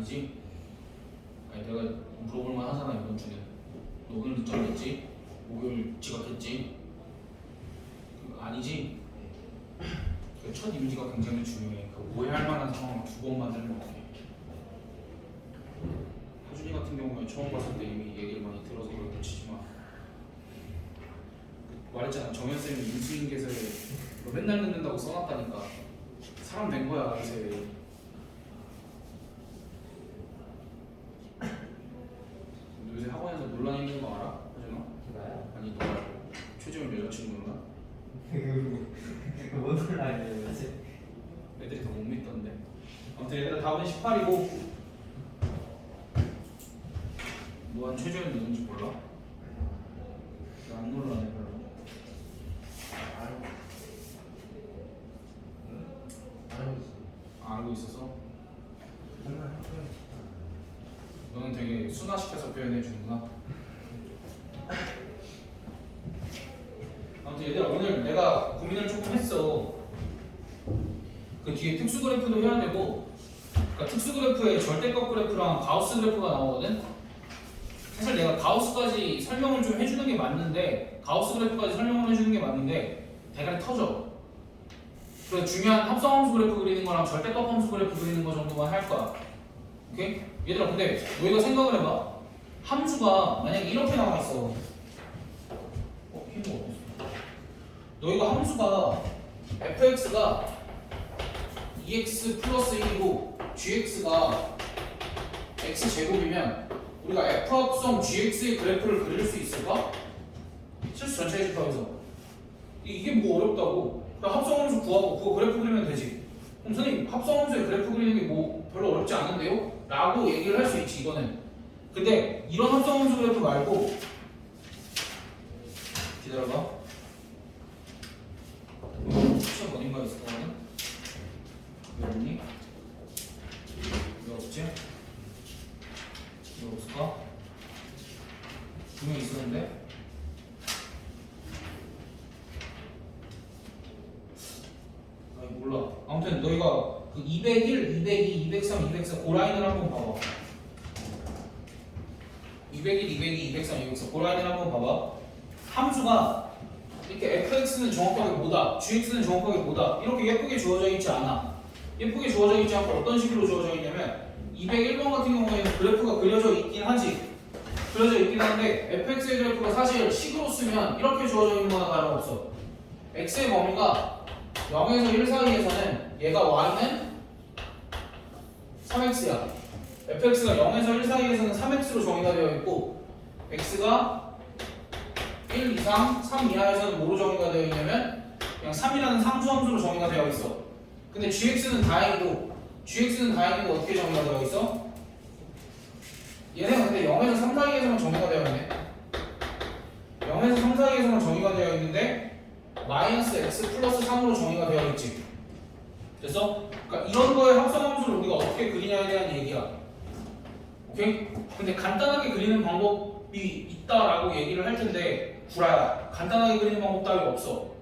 아니지? 아니 내가 물어볼만 하잖아 이번 주는. 너 오늘 늦잠 잤지? 목요일 지각했지? 아니지? 그 첫 이미지가 굉장히 중요해. 그 오해할 만한 상황을 두 번 만들면 어떡해. 하준이 같은 경우에 처음 봤을 때 이미 얘기를 많이 들어서 그걸 치지만 말했잖아. 정현쌤이 인수인계서에 너 맨날 늦는다고 써놨다니까. 사람 된 거야 이제. 요새 학원에서 논란 있는 거 알아? 하준아? 나요? 아니 너 말고 최지원 여자친구나? 뭔 소리 아니에요 요새? 애들이 다 못 믿던데. 아무튼 얘들아 답은 18이고 너한 최저는 누군지 몰라? 나 안 놀라네 별로. 알고 있어서? 너는 되게 순화시켜서 표현해 주는구나. 아무튼 얘들아 오늘 내가 고민을 조금 했어. 그 뒤에 특수 그래프도 해야 되고, 그러니까 특수 그래프에 절대값 그래프랑 가우스 그래프가 나오거든. 사실 내가 가우스까지 설명을 좀 해주는 게 맞는데, 가우스 그래프까지 설명을 해주는 게 맞는데 대가리 터져. 그래서 중요한 합성함수 그래프 그리는 거랑 절대값 함수 그래프 그리는 거 정도만 할 거야. 오케이? 얘들아 근데 너희가 생각을 해봐. 함수가 만약에 이렇게 나와 있어. 힘이 어딨어? 너희가 함수가 fx가 2x 플러스 1이고 gx가 x제곱이면 우리가 f합성 gx의 그래프를 그릴 수 있을까? 실수 전체 집합에서 이게 뭐 어렵다고. 그냥 합성함수 구하고 그거 그래프 그리면 되지. 그럼 선생님 합성함수의 그래프 그리는 게 뭐 별로 어렵지 않은데요? 라고 얘기를 할 수 있지 이거는. 근데 이런 합성함수 그래프 말고 기다려봐. 시험 어딘가에 있을 거거든? 왜 없니? 왜 없지? 왜 없을까? 분명히 있었는데? 아니 몰라. 아무튼 너희가 그 201, 202, 203, 204 그 라인을 한번 봐봐. 201, 202, 203, 204 그 라인을 한번 봐봐. 함수가 이렇게 fx는 정확하게 뭐다, gx는 정확하게 뭐다 이렇게 예쁘게 주어져 있지 않아. 예쁘게 주어져 있지 않고 어떤 식으로 주어져 있냐면 201번 같은 경우에는 그래프가 그려져 있긴 하지. 그려져 있긴 한데 fx의 그래프가 사실 식으로 쓰면 이렇게 주어져 있는 거나 다름없어. x의 범위가 0에서 1 사이에서는 얘가 y는 3x야. fx가 0에서 1 사이에서는 3x로 정의가 되어 있고 x가 1 이상 3 이하에서는 뭐로 정의가 되어 있냐면 그냥 3이라는 상수함수로 정의가 되어 있어. 근데 gx는 다행히도 어떻게 정의가 되어 있어? 얘는 근데 0에서 3 사이에서만 정의가 되어 있네. 0에서 3 사이에서만 정의가 되어 있는데 마이너스 x 플러스 3으로 정의가 되어 있지. 됐어? 그러니까 이런 거의 합성함수를 우리가 어떻게 그리냐에 대한 얘기야. 오케이? 근데 간단하게 그리는 방법이 있다라고 얘기를 할 텐데 구라야. 간단하게 그리는 방법 따위가 없어.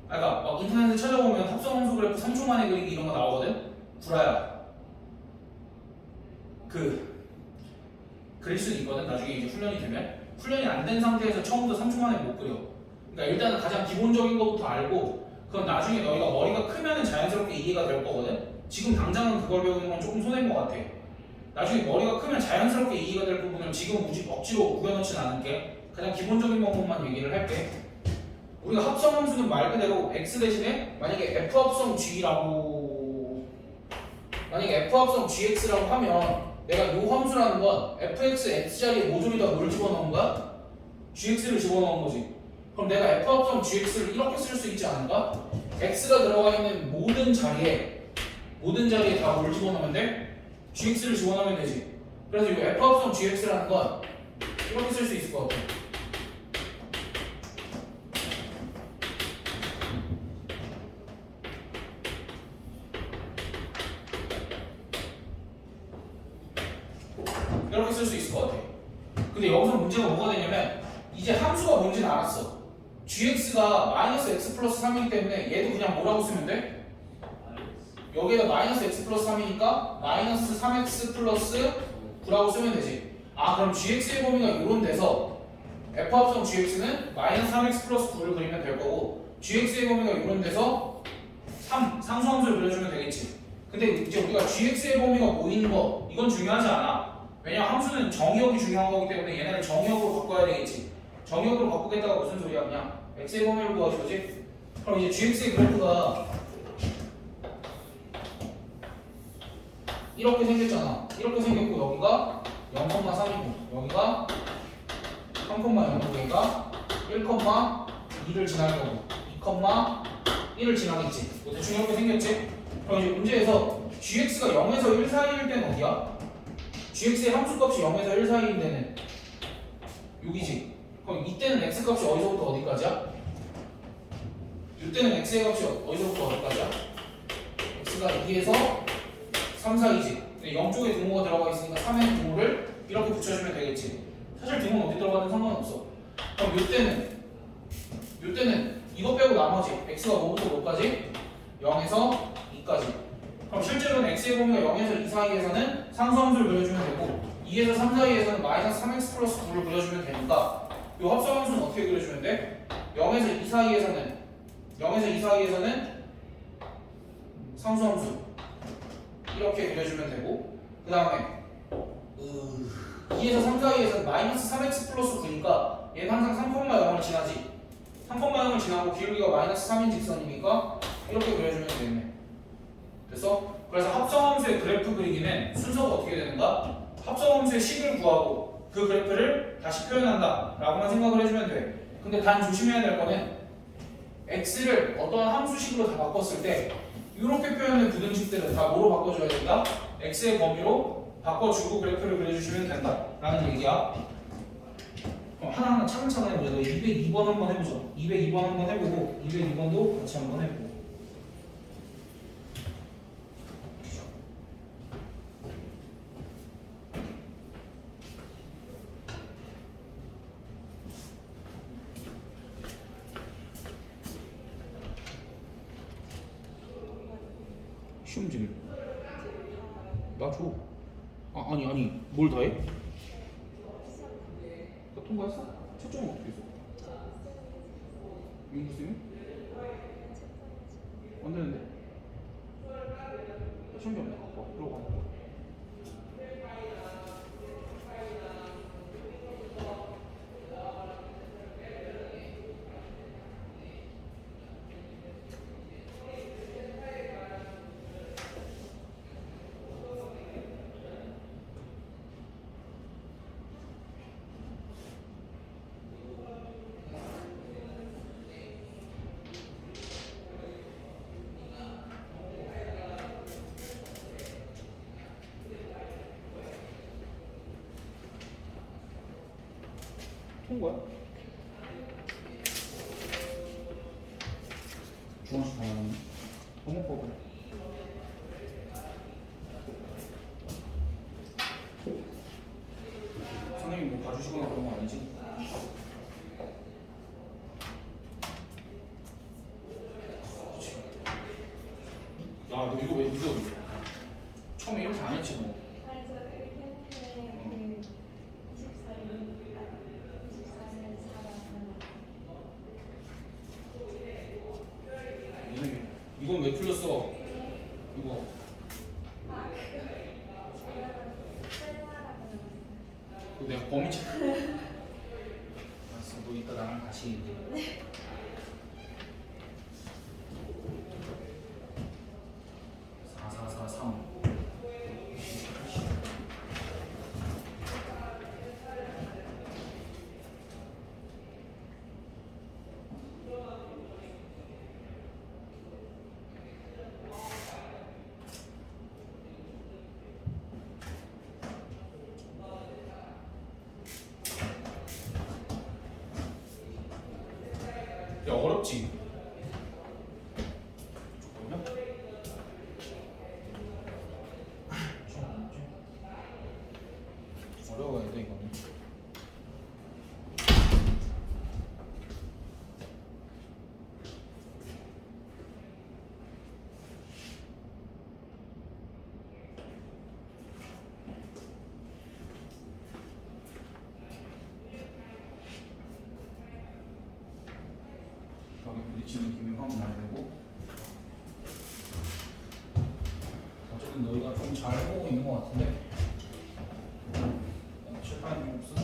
그러니까 막 인터넷에 찾아보면 합성함수 그래프 3초 만에 그리기 이런 거 나오거든? 구라야. 그릴 수는 있거든. 나중에 이제 훈련이 되면. 훈련이 안 된 상태에서 처음부터 3초 만에 못 그려. 그러니까 일단은 가장 기본적인 것부터 알고 그건 나중에 너희가 머리가 크면은 자연스럽게 이해가 될 거거든? 지금 당장은 그걸 배우는 건 조금 손해인 것 같아. 나중에 머리가 크면 자연스럽게 이해가 될 부분을 지금 억지로 우겨넣진 않을게. 가장 기본적인 방법만 얘기를 할게. 우리가 합성함수는 말 그대로 x 대신에 만약에 f합성 g라고 하면 내가 요 함수라는 건 fx x자리에 모조리다 뭘 집어넣은 거야? gx를 집어넣은 거지. 그럼 내가 f합성 gx를 이렇게 쓸 수 있지 않을까? x가 들어가 있는 모든 자리에 다 뭘 집어넣으면 돼? gx를 집어넣으면 되지. 그래서 이 f합성 gx라는 건 이렇게 쓸 수 있을 것 같아. 이렇게 쓸 수 있을 것 같아. 근데 여기서 문제가 뭐가 되냐면 이제 함수가 뭔지는 알았어. gx가 마이너스 x 플러스 3이기 때문에 얘도 그냥 뭐라고 쓰면 돼? 여기에다 마이너스 x 플러스 3이니까 마이너스 3x 플러스 9라고 쓰면 되지. 아 그럼 gx의 범위가 이런 데서 f 합성 gx는 마이너스 3x 플러스 9를 그리면 될 거고 gx의 범위가 이런 데서 3 상수함수를 그려주면 되겠지. 근데 이제 우리가 gx의 범위가 뭐인 거 이건 중요하지 않아. 왜냐면 함수는 정의역이 중요한 거기 때문에 얘네를 정의역으로 바꿔야 되겠지. 정의역으로 바꾸겠다가 무슨 소리야 그냥 x의 범위를 구하지 그지? 그럼 이제 gx의 그래프가 이렇게 생겼잖아. 이렇게 생겼고 여기가 0,3이고 여기가 3,0이고 여기가 1,2를 지날 거고 2,1을 지나겠지. 뭐 대충 이렇게 생겼지? 그럼 이제 문제에서 gx가 0에서 1 사이일 때는 어디야? gx의 함수값이 0에서 1 사이인 데는 6이지. 그럼 이때는 x값이 어디서부터 어디까지야? 이때는 x의 값이 어디서부터 어디까지야? x가 2에서 3 사이지. 0쪽에 등호가 들어가 있으니까 3의 등호를 이렇게 붙여주면 되겠지. 사실 등호는 어디 들어가든 상관없어. 그럼 이때는 이거 빼고 나머지 x가 뭐부터 뭐까지? 0에서 2까지. 그럼 실제로는 x의 범위가 0에서 2 사이에서는 상수함수를 그려주면 되고 2에서 3 사이에서는 마이너스 3x 플러스 9를 그려주면 되니까 이 합성함수는 어떻게 그려주면 돼? 0에서 2 사이에서는 상수함수 이렇게 그려주면 되고 그 다음에 2에서 3 사이에서는 마이너스 3x 플러스 9니까 얘는 항상 3,0을 지나지. 3,0을 지나고 기울기가 마이너스 3인 직선이니까 이렇게 그려주면 되겠네. 됐어? 그래서 합성함수의 그래프 그리기는 순서가 어떻게 되는가? 합성함수의 식을 구하고 그 그래프를 다시 표현한다 라고만 생각을 해주면 돼. 근데 단 조심해야 될 거는 x를 어떠한 함수식으로 다 바꿨을 때 이렇게 표현된 부등식들은 다 뭐로 바꿔줘야 된다? x의 범위로 바꿔주고 그래프를 그려주시면 된다 라는 얘기야. 그럼 하나하나 차근차근 해보자. 너 202번 한번 해보자. 202번 한번 해보고 202번도 같이 한번 해보고. 시험 지금 나 줘. 아니 뭘 다 해? 나 통과했어? 채점은 어떻게 했어? 윤구 쌤이? 안 되는데? 시험지 없네. 갖고 와. 들어가. 통과야? 중앙식 당연히 방법법은 선생님 뭐 봐주시거나 그런 거 아니지? 야 너 이거 왜 믿어? 처음에 이렇게 안 했지 뭐. 이건 왜 풀렸어? 이거 내가 범위 찾 알았어. 너 이따 나랑 같이 얘기해. 4443 야 어렵지? 어려워야 돼 이거는. 미친 느낌이 확 나야 되고. 어쨌든 너희가 좀 잘 보고 있는 것 같은데. 실패하는 게 없어.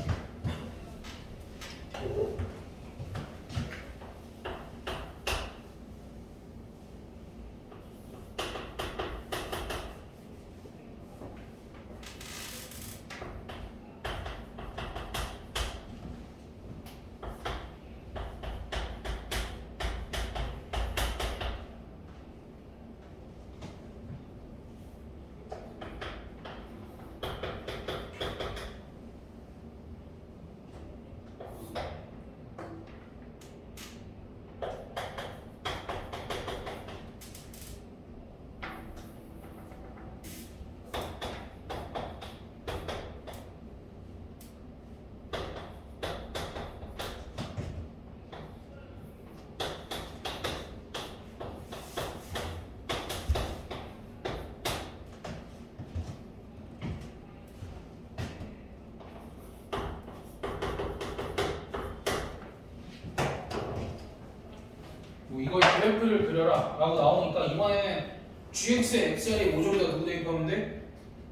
뭐 이거의 그래프를 그려라 라고 나오니까 이번에는 gx의 x자리에 5점에다 누구 대입하면 돼?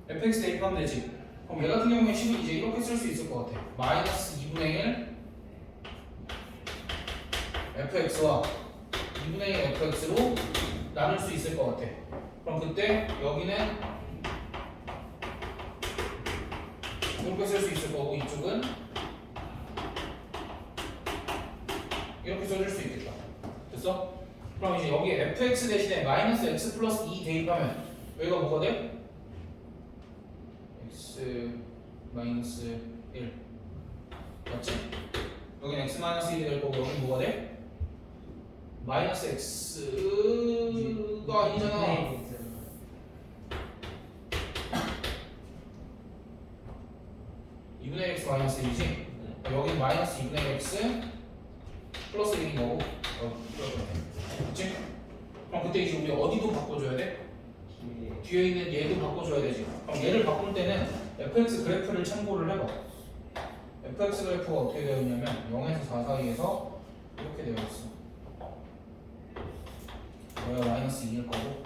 fx 대입하면 되지. 그럼 얘 같은 경우에 식을 이제 이렇게 쓸 수 있을 것 같아. 마이너스 2분의 1 fx와 2분의 1 fx로 나눌 수 있을 것 같아. 그럼 그때 여기는 이렇게 쓸 수 있을 거고 이쪽은 이렇게 써줄 수 있겠다. 됐어? 그럼 이제 여기에 fx 대신에 마이너스 x 플러스 2 대입하면 여기가 뭐가 돼? x 마이너스 1 맞지? 여기는 x 마이너스 1이 될 거고 여기는 뭐가 돼? 마이너스 x가 아니잖아. 2분의 x 마이너스 1이지? 여기는 마이너스 2분의 x 플러스 1인 거고 그렇지? 그럼 그때 이제 우리 어디도 바꿔줘야 돼? 뒤에 있는 얘도 바꿔줘야 되지. 그럼 얘를 바꿀 때는 fx 그래프를 참고를 해봐. fx 그래프가 어떻게 되어 있냐면 0에서 4 사이에서 이렇게 되어 있어. 여기가 마이너스 2일 거고.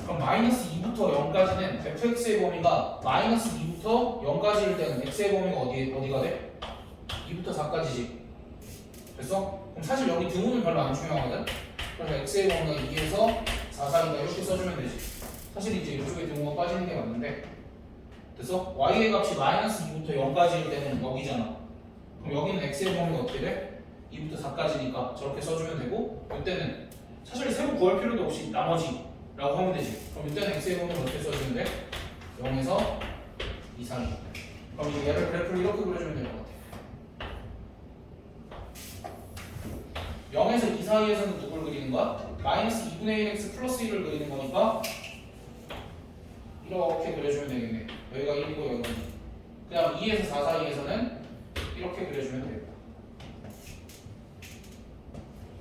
그럼 마이너스 2부터 0까지는 fx의 범위가 마이너스 2부터 0까지일 때는 x의 범위가 어디가 돼? 2부터 4까지지. 됐어? 그럼 사실 여기 등호는 별로 안 중요하거든? 그래서 x의 범위가 2에서 4 사이다 이렇게 써주면 되지. 사실 이제 이쪽에 등호가 빠지는 게 맞는데 됐어? y의 값이 마이너스 2부터 0까지일 때는 여기잖아. 그럼 여기는 x의 범위가 어떻게 돼? 2부터 4까지니까 저렇게 써주면 되고 이때는 사실 새로 구할 필요도 없이 나머지라고 하면 되지. 그럼 이때는 x의 범위를 어떻게 써주면 돼? 0에서 2 사이. 그럼 이제 얘를 그래프를 이렇게 그려주면 될 것 같아. 0에서 2 사이에서는 누굴 그리는 거야? 마이너스 2분의 1x 플러스 1을 그리는 거니까 이렇게 그려주면 되겠네. 여기가 1이고 여기가 2. 그냥 2에서 4 사이에서는 이렇게 그려주면 되겠다.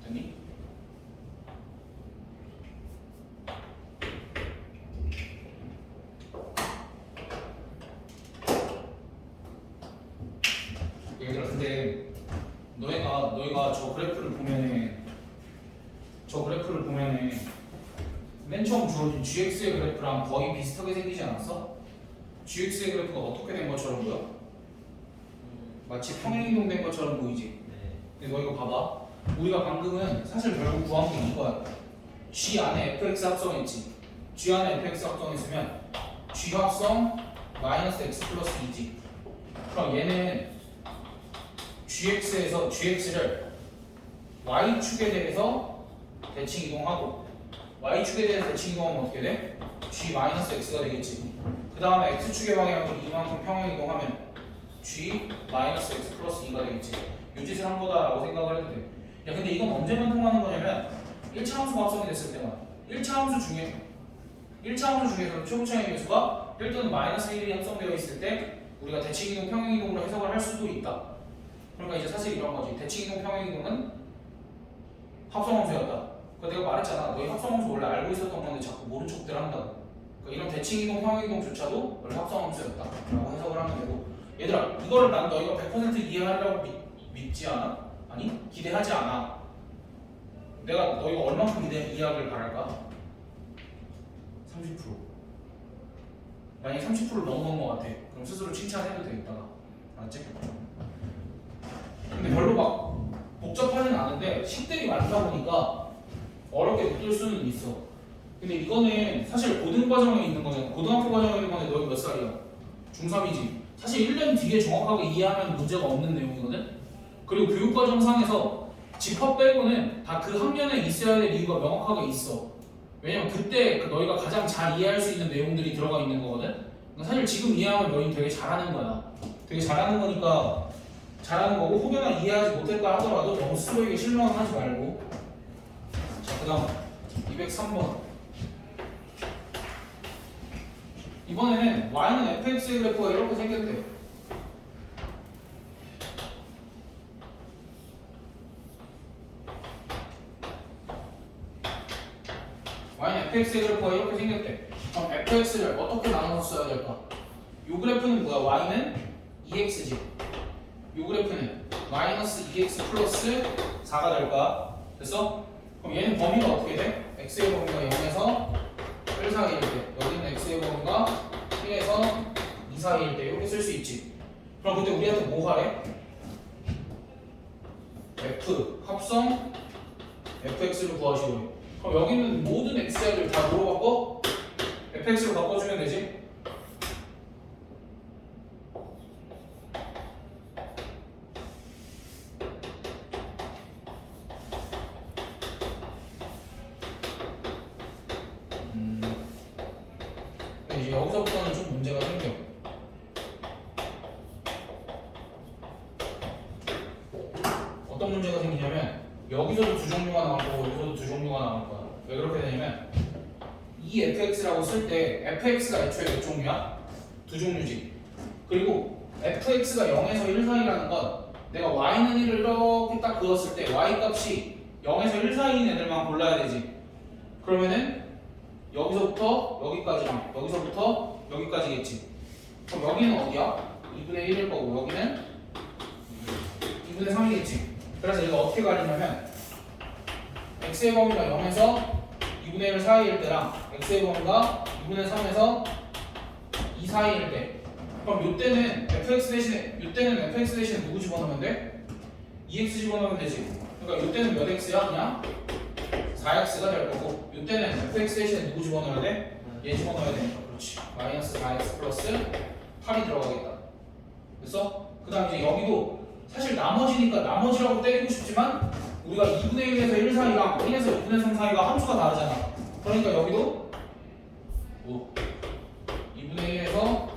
됐니? 얘들아 근데 너희가 저 그래프를 보면은 맨 처음 주어진 gx의 그래프랑 거의 비슷하게 생기지 않았어? gx의 그래프가 어떻게 된 것처럼 보여? 마치 평행이동된 것처럼 보이지? 근데 너 이거 봐봐. 우리가 방금은 사실 결국 구한 게 이거야. g 안에 fx 합성했지. g 안에 fx 합성했으면 g 합성 마이너스 x 플러스 2지. 그럼 얘는 gx를 y축에 대해서 대칭 이동하고 y축에 대해서 대칭 이동하면 어떻게 돼? g 마이너스 x가 되겠지. 그 다음에 x축의 방향으로 이만큼 평행 이동하면 g 마이너스 x 플러스 2가 되겠지. 이 짓을 한 거다라고 생각을 해도 돼. 야 근데 이건 언제만 통하는 거냐면 1차 함수가 합성이 됐을 때만. 1차 함수 중에서 최고차의 개수가 1 또는 마이너스 1이 합성되어 있을 때 우리가 대칭 이동 평행 이동으로 해석을 할 수도 있다. 그러니까 이제 사실 이런 거지. 대칭 이동 평행 이동은 합성 함수였다. 내가 말했잖아. 너희 합성 함수 원래 알고 있었던 건데 자꾸 모른 척들 한다고. 그러니까 이런 대칭 이동 평행 이동조차도 원래 합성 함수였다라고 해석을 하면 되고. 얘들아, 이거를 난 너희가 100% 이해하려고 믿지 않아? 아니 기대하지 않아. 내가 너희가 얼만큼 이해하길 바랄까? 30%. 만약에 30%를 넘어간 것 같아. 그럼 스스로 칭찬해도 되겠다. 알았지? 근데 별로 막 복잡하진 않은데 식들이 많다 보니까 어렵게 느낄 수는 있어. 근데 이거는 사실 고등과정에 있는 거잖아. 고등학교 과정에 있는 건데 너희 몇 살이야? 중3이지. 사실 1년 뒤에 정확하게 이해하면 문제가 없는 내용이거든? 그리고 교육과정상에서 집합 빼고는 다 그 학년에 있어야 될 이유가 명확하게 있어. 왜냐면 그때 너희가 가장 잘 이해할 수 있는 내용들이 들어가 있는 거거든? 사실 지금 이해하면 너희 되게 잘하는 거야. 되게 잘하는 거니까 잘하는 거고 혹여나 이해하지 못했다 하더라도 너무 스스로에게 실망은 하지 말고. 자, 그 다음 203번. 이번에는 y는 fx의 그래프가 이렇게 생겼대. y는 fx의 그래프가 이렇게 생겼대. 그럼 fx를 어떻게 나눠서 써야 될까? 이 그래프는 뭐야? y는 2x지. 이 그래프는 마이너스 2x 플러스 4가 될까? 됐어? 그럼 얘는 범위가 어떻게 돼? x의 범위가 0에서 1 사이일 때, 여기는 x의 범위가 1에서 2 사이일 때 이렇게 쓸 수 있지. 그럼 그때 우리한테 뭐 하래? f 합성 fx를 구하시오. 그럼 여기 있는 모든 x를 다 뭐로 바꿔? fx로 바꿔주면 되지. 이제 여기서부터는 좀 문제가 생겨. 어떤 문제가 생기냐면 여기서도 두 종류가 나올 거고 여기서도 두 종류가 나올 거야. 왜 그렇게 되냐면 이 fx라고 쓸 때 fx가 애초에 몇 종류야? 두 종류지. 그리고 fx가 0에서 1 사이라는 건 내가 y는 1을 이렇게 딱 그었을 때 y 값이 0에서 1 사이인 애들만 골라야 되지. 그러면은 여기서부터 여기까지랑 여기서부터 여기까지겠지. 그럼 여기는 어디야? 2분의 1일 거고 여기는 2분의 3이겠지. 그래서 얘가 어떻게 가리냐면 x의 범위가 0에서 2분의 1 사이일 때랑 x의 범위가 2분의 3에서 2 사이일 때. 그럼 이때는 fx 대신에 누구 집어넣으면 돼? 2x 집어넣으면 되지. 그러니까 이때는 몇 x야? 그냥 4x가 될 거고 이때는 fx 대신에 누구 집어넣어야 돼? 얘 집어넣어야 되니까. 그렇지. 마이너스 4x 플러스 8이 들어가겠다. 됐어? 그 다음 이제 여기도 사실 나머지니까 나머지라고 때리고 싶지만 우리가 2분의 1에서 1 사이랑 1에서 2분의 3 사이가 함수가 다르잖아. 그러니까 여기도 뭐 2분의 1에서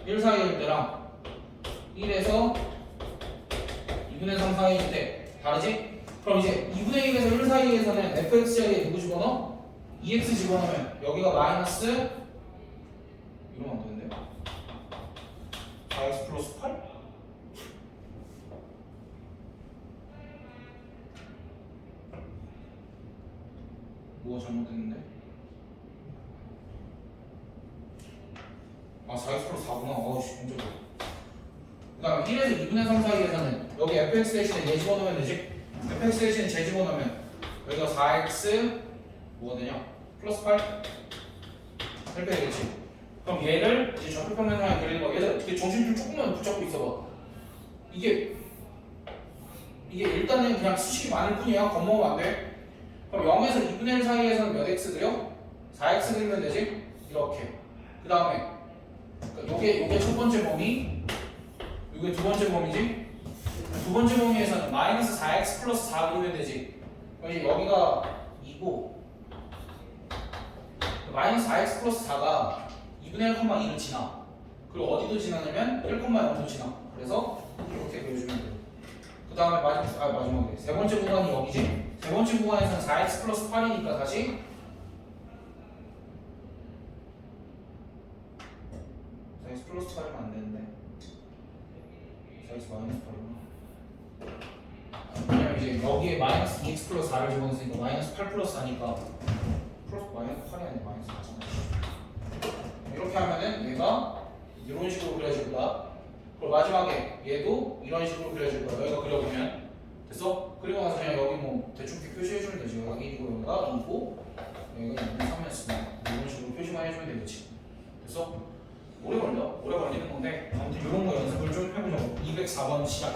1 사이일 때랑 1에서 2분의 3 사이일 때 다르지? 그럼 이제 2분의 1에서 1 사이에서는 fx 자리에 누구 집어넣어? 2x 집어넣으면 여기가 마이너스 이러면 안 되는데? 4x 플러스 8? 뭐가 잘못됐는데? 아 4x 플러스 4구나. 어우씨 깜짝이야. 그 다음에 1에서 2분의 3 사이에서는 여기 fx 대신에 얘 집어넣으면 되지? fx 대신에 제 집어넣으면 여기가 4x 뭐가 되냐? 플러스 8 이렇게 되겠지. 그럼 얘를 이제 좌표평면상에 그리는 거. 얘들 어떻게 정신줄 조금만 붙잡고 있어봐. 이게 일단은 그냥 수식이 많을 뿐이야. 겁먹으면 안 돼. 그럼 0에서 2분의 1 사이에서는 몇 x 들여? 4x 들면 되지? 이렇게. 그 다음에 요게 첫 번째 범위, 요게 두 번째 범위지? 두 번째 범위에서는 마이너스 4x 플러스 4 그리면 되지. 그럼 이제 여기가 2고 마이너스 4x 플러스 4가 2분의 1,2를 지나. 그리고 어디도 지나냐면 1,0도 지나. 그래서 이렇게 그려주면 돼요. 그 다음에 마지막에 세 번째 구간이 여기지. 세 번째 구간에서는 4x 플러스 8이니까 다시 4x 플러스 8이면 안 되는데 4x 마이너스 8이구나. 왜냐면 이제 여기에 마이너스 2x 플러스 4를 집어넣으니까 마이너스 8 플러스 4니까 플러스 마이너스 8이 아니라 마이너스 4잖아. 이렇게 하면은 얘가 이런 식으로 그려질 거야. 그리고 마지막에 얘도 이런 식으로 그려질 거야. 여기가 그려보면 그리고 나서 그냥 여기 뭐 대충 이렇게 표시해주면 되지. 여기가 1이고 여기가 2고 여기가 3이었으면 이런 식으로 표시만 해주면 되겠지. 그래서 오래 걸려. 오래 걸리는 건데 아무튼 이런 거 연습을 좀 해보자고. 204번 시작.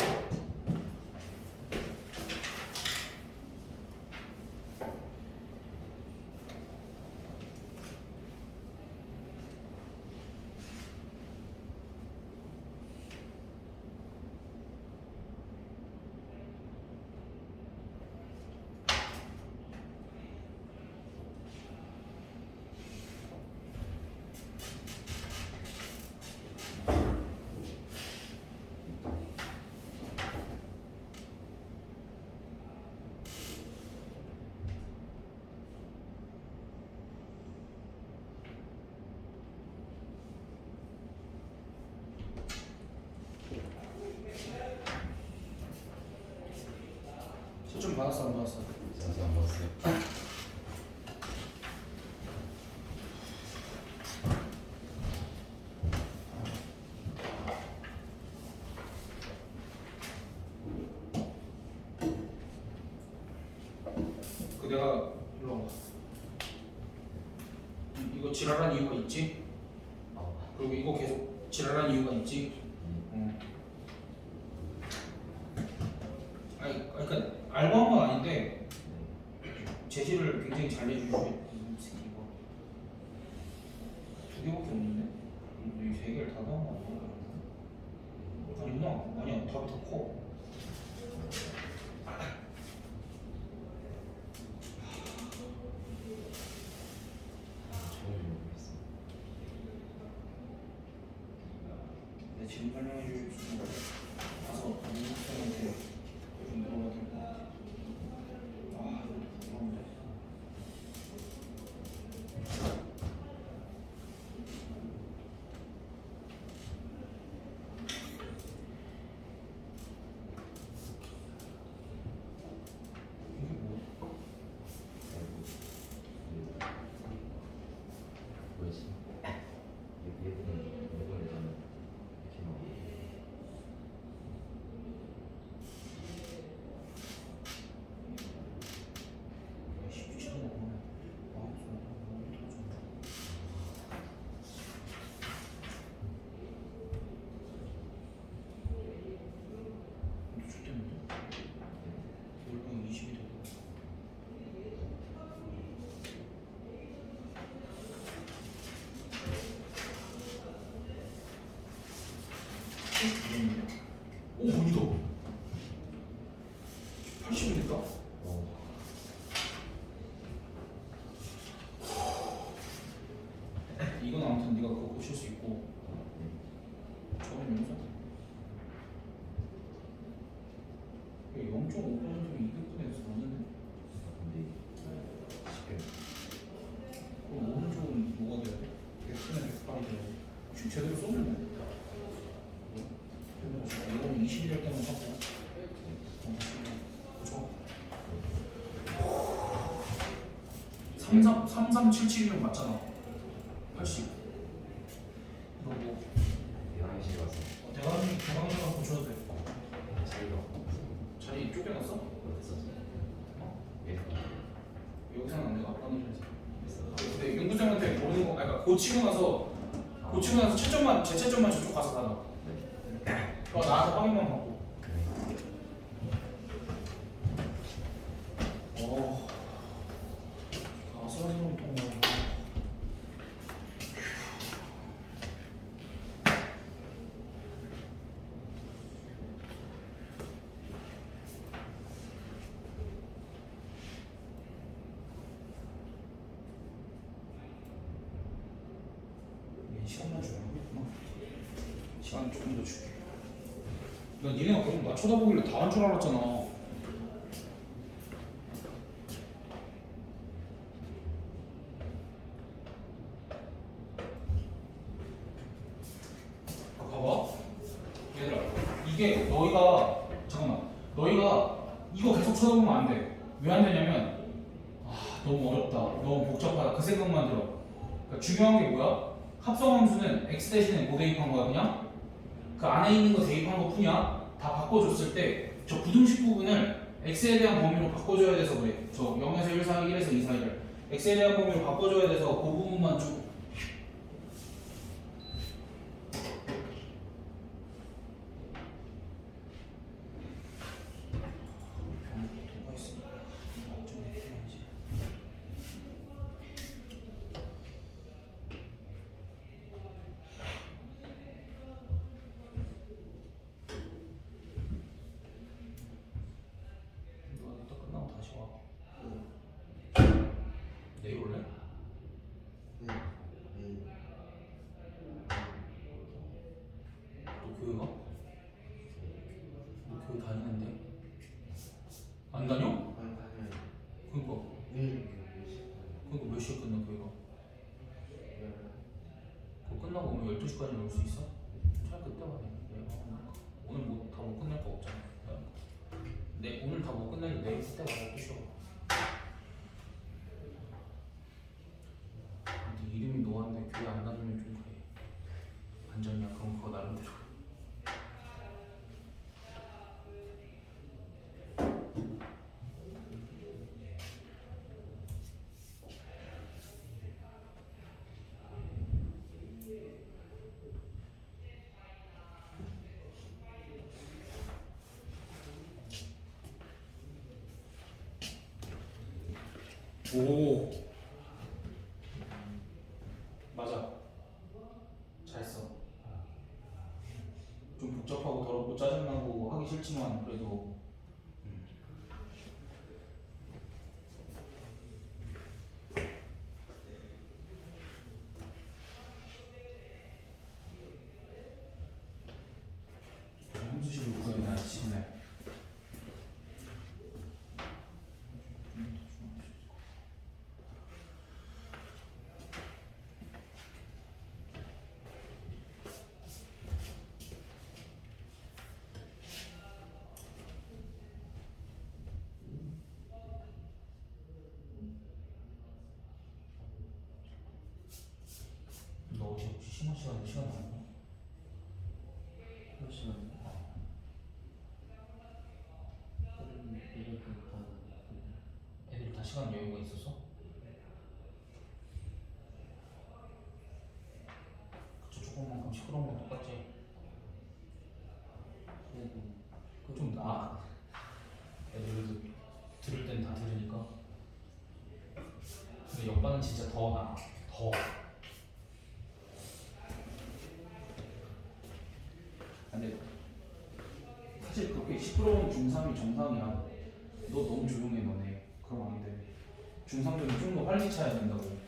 초점 받았어 안 받았어? 자세히 안 봤어요. 그 내가 일로 와봐. 이거 지랄한 이유가 있지? 그리고 이거 계속 지랄한 이유가 있지? 아니 그러니까 알고 한 건 아닌데 제시를 굉장히 잘 내주시고 이거 두 개밖에 없는데? 이 세 개를 다 넣은 거 아니야? 아니구나. 아니야 답이 더 커. 내 지금 설명해 주실 수 있는 거 가서 선생님한테 좀 물어봐야 될 것 같아. 아 이거 어려운데. 이게 뭐야? 뭐였지? 예쁜 일단은 이렇게 막 쉽지 않아. 아, 좋겠는데? 월급이 20이 되고. 오, 이다. 80이 됐다. 이건 아무튼 네가 그거 고칠 수 있고. 저는 여기서 0.5%면 200분의 1에서 맞는데? 근데 쉽게 그럼 오른쪽은 뭐가 돼야 돼? 100분의 108이 돼야 돼. 지금 제대로 써주네. 이거는 20이 될 때만 하고. 그쵸? 3377이면 맞잖아. 80. 이거 뭐 대단히 왔어. 대강이랑 고쳐도 돼. 자기가 자리 쫓겨났어? 어땠었지? 예. 여기서는 안 돼. 아까 넣어야지. 됐어. 근데 윤부장한테 모르는 거, 아니, 그러니까 고치고 나서 채점만 제 채점만 저쪽 가서 받아. 그럼 나한테 확인만 받고. 아슬아슬한 통만. 시간만 주면 하겠구나. 시간 조금 더 줄게. 나 니네가 계속 나 쳐다보길래 다 한 줄 알았잖아. 봐봐. 얘들아, 이게 너희가 이거 계속 쳐다보면 안 돼. 왜 안 되냐면 너무 어렵다, 너무 복잡하다 그 생각만 들어. 그러니까 중요한 게 뭐야? 합성함수는 x 대신에 뭐 대입한 거야? 그냥 그 안에 있는 거 대입한 거 뿐이야. 다 바꿔줬을 때 저 부등식 부분을 x에 대한 범위로 바꿔줘야 돼서 그래. 저 0에서 1 사이, 1에서 2 사이를 x에 대한 범위로 바꿔줘야 돼서 그 부분만 쭉. 또 끝나고 다시 와. 내일 올래? 네. 너 교회 가? 너 교회 다니는데? 안 다녀? 아니 다녀요. 그니까 내일 몇 시에 끝나 교회가? 그거 끝나고 오면 12시까지 올 수 있어? 차라리 그때 와야 돼. 오늘 뭐 다 못 끝낼 거 없잖아. 오늘 다 못 끝내니 내일 그때 와야 12시 와. 근데 이름이 노한데 교회 안 다니면 좀 그래. 완전이야. 그럼 그거 나름대로. 오 맞아 잘했어. 좀 복잡하고 더럽고 짜증나고 하기 싫지만 그래도 함수식을 구하기 난 쉽네. 너 혹시 심한 시간 나왔나? 잠시만요. 애들 다 시간 여유가 있었어? 그쵸 조금만큼 시끄러운 건 똑같지? 그거 좀 나아. 애들 그래도 들을 땐 다 들으니까. 근데 옆반은 진짜 더 나아. 더. 근데 사실 그렇게 시끄러운 중3이 정상이야. 너 너무 조용해 너네. 그럼 안 돼. 중3들은 좀 더 활기차야 된다고.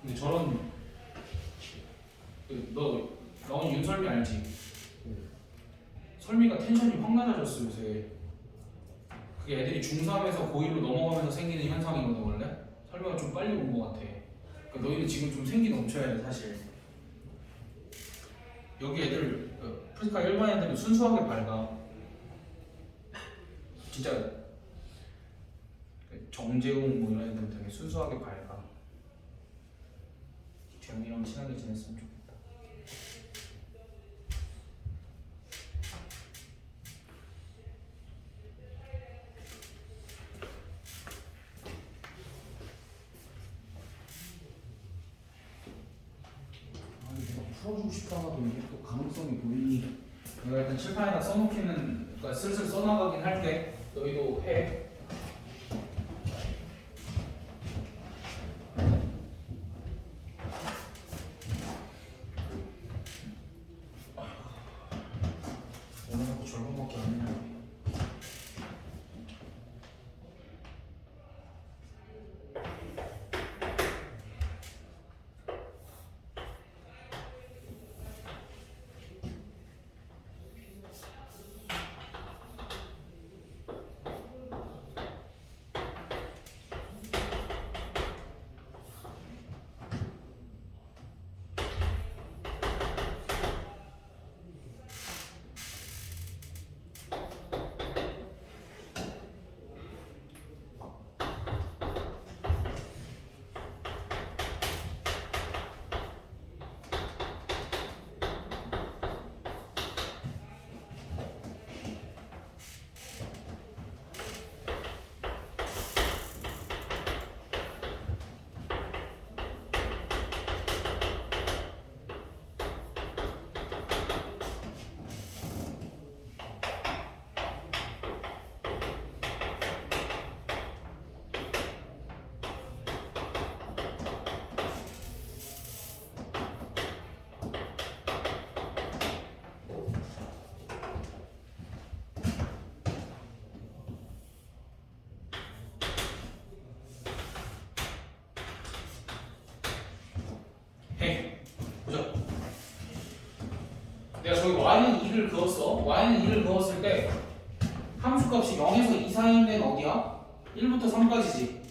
근데 저런 너 너는 윤설미 알지? 설미가 텐션이 확 낮아졌어 요새. 그게 애들이 중3에서 고1로 넘어가면서 생기는 현상이거든 원래. 설미가 좀 빨리 온 것 같아. 그러니까 너희는 지금 좀 생기 넘쳐야 돼 사실. 여기 애들 프리카 일반 애들은 순수하게 밝아. 진짜 정재웅 뭐 이런 애들은 되게 순수하게 밝아. 재웅이랑 친하게 지냈으면 좋겠다. 아니 내가 풀어주고 싶다가도 이게 또 가능성이 보이니 내가 일단 칠판에다 써놓기는 그러니까 슬슬 써나가긴 할게. 너희도 해. 오늘하고 절반밖에 안 했네. 내가 저기 y는 2를 그었어. y는 2를 그었을 때 함수값이 0에서 2 사이인 데는 어디야? 1부터 3까지지.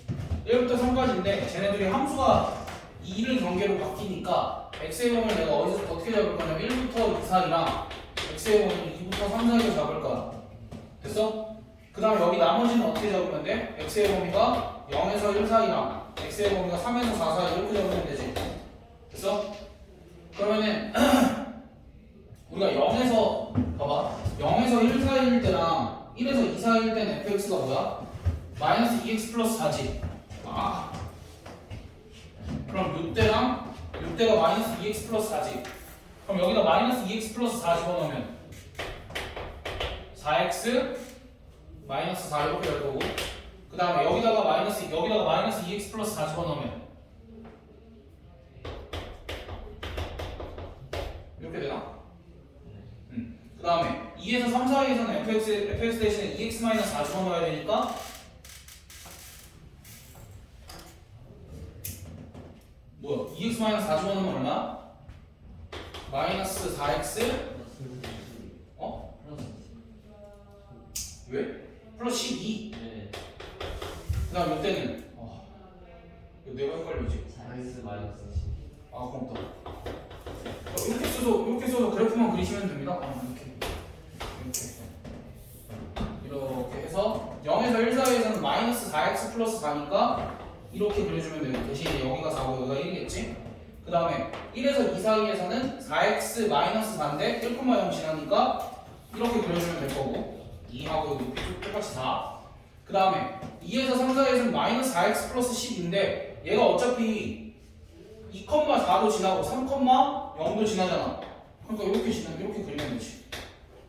1부터 3까지인데 쟤네들이 함수가 2를 경계로 바뀌니까 x의 범위를 내가 어디서 어떻게 잡을 거냐면 1부터 2 사이랑 x의 범위를 2부터 3 사이로 잡을 거야. 됐어? 그 다음에 여기 나머지는 어떻게 잡으면 돼? x의 범위가 0에서 1 사이랑 x의 범위가 3에서 4 사이 이렇게 잡으면 되지. 됐어? 그러면은 우리가 0에서 봐봐 0에서 1 사이일 때랑 1에서 2 사이일 때는 fx가 뭐야? 마이너스 2x 플러스 4지. 그럼 요때가 마이너스 2x 플러스 4지. 그럼 여기다 마이너스 2x 플러스 4 집어넣으면 4x 마이너스 4 이렇게 될 거고, 그 다음에 여기다가 마이너스 2x 플러스 4 집어넣으면 이렇게 되나? 그 다음에 2에서 3 사이에서는 fx 대신에 2x 마이너스 4 집어넣어야 되니까 뭐야? 2x 마이너스 4 집어넣으면 얼마? 마이너스 4x 어? 왜? 플러스 12. 네. 그 다음 이때는 이거 내가 헷갈리지? 마이너스 마이너스 고맙다. 이렇게 써서 그래프만 그리시면 됩니다. 이렇게 해서 0에서 1 사이에서는 마이너스 4x 플러스 4니까 이렇게 그려주면 돼요. 대신에 여기가 4고 여기가 1이겠지? 그 다음에 1에서 2 사이에서는 4x 마이너스 4인데 1,0 지나니까 이렇게 그려주면 될 거고, 2하고 여기 똑같이 4. 그 다음에 2에서 3 사이에서는 마이너스 4x 플러스 10인데 얘가 어차피 2,4도 지나고 3,0도 지나잖아. 그러니까 이렇게 그리면 되지.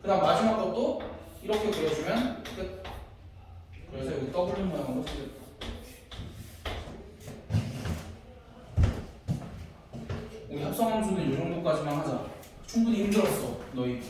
그 다음 마지막 것도 이렇게 그려주면 끝. 그래서 여기 W 모양으로 생겼다. 우리 합성함수는 이 정도까지만 하자. 충분히 힘들었어 너희.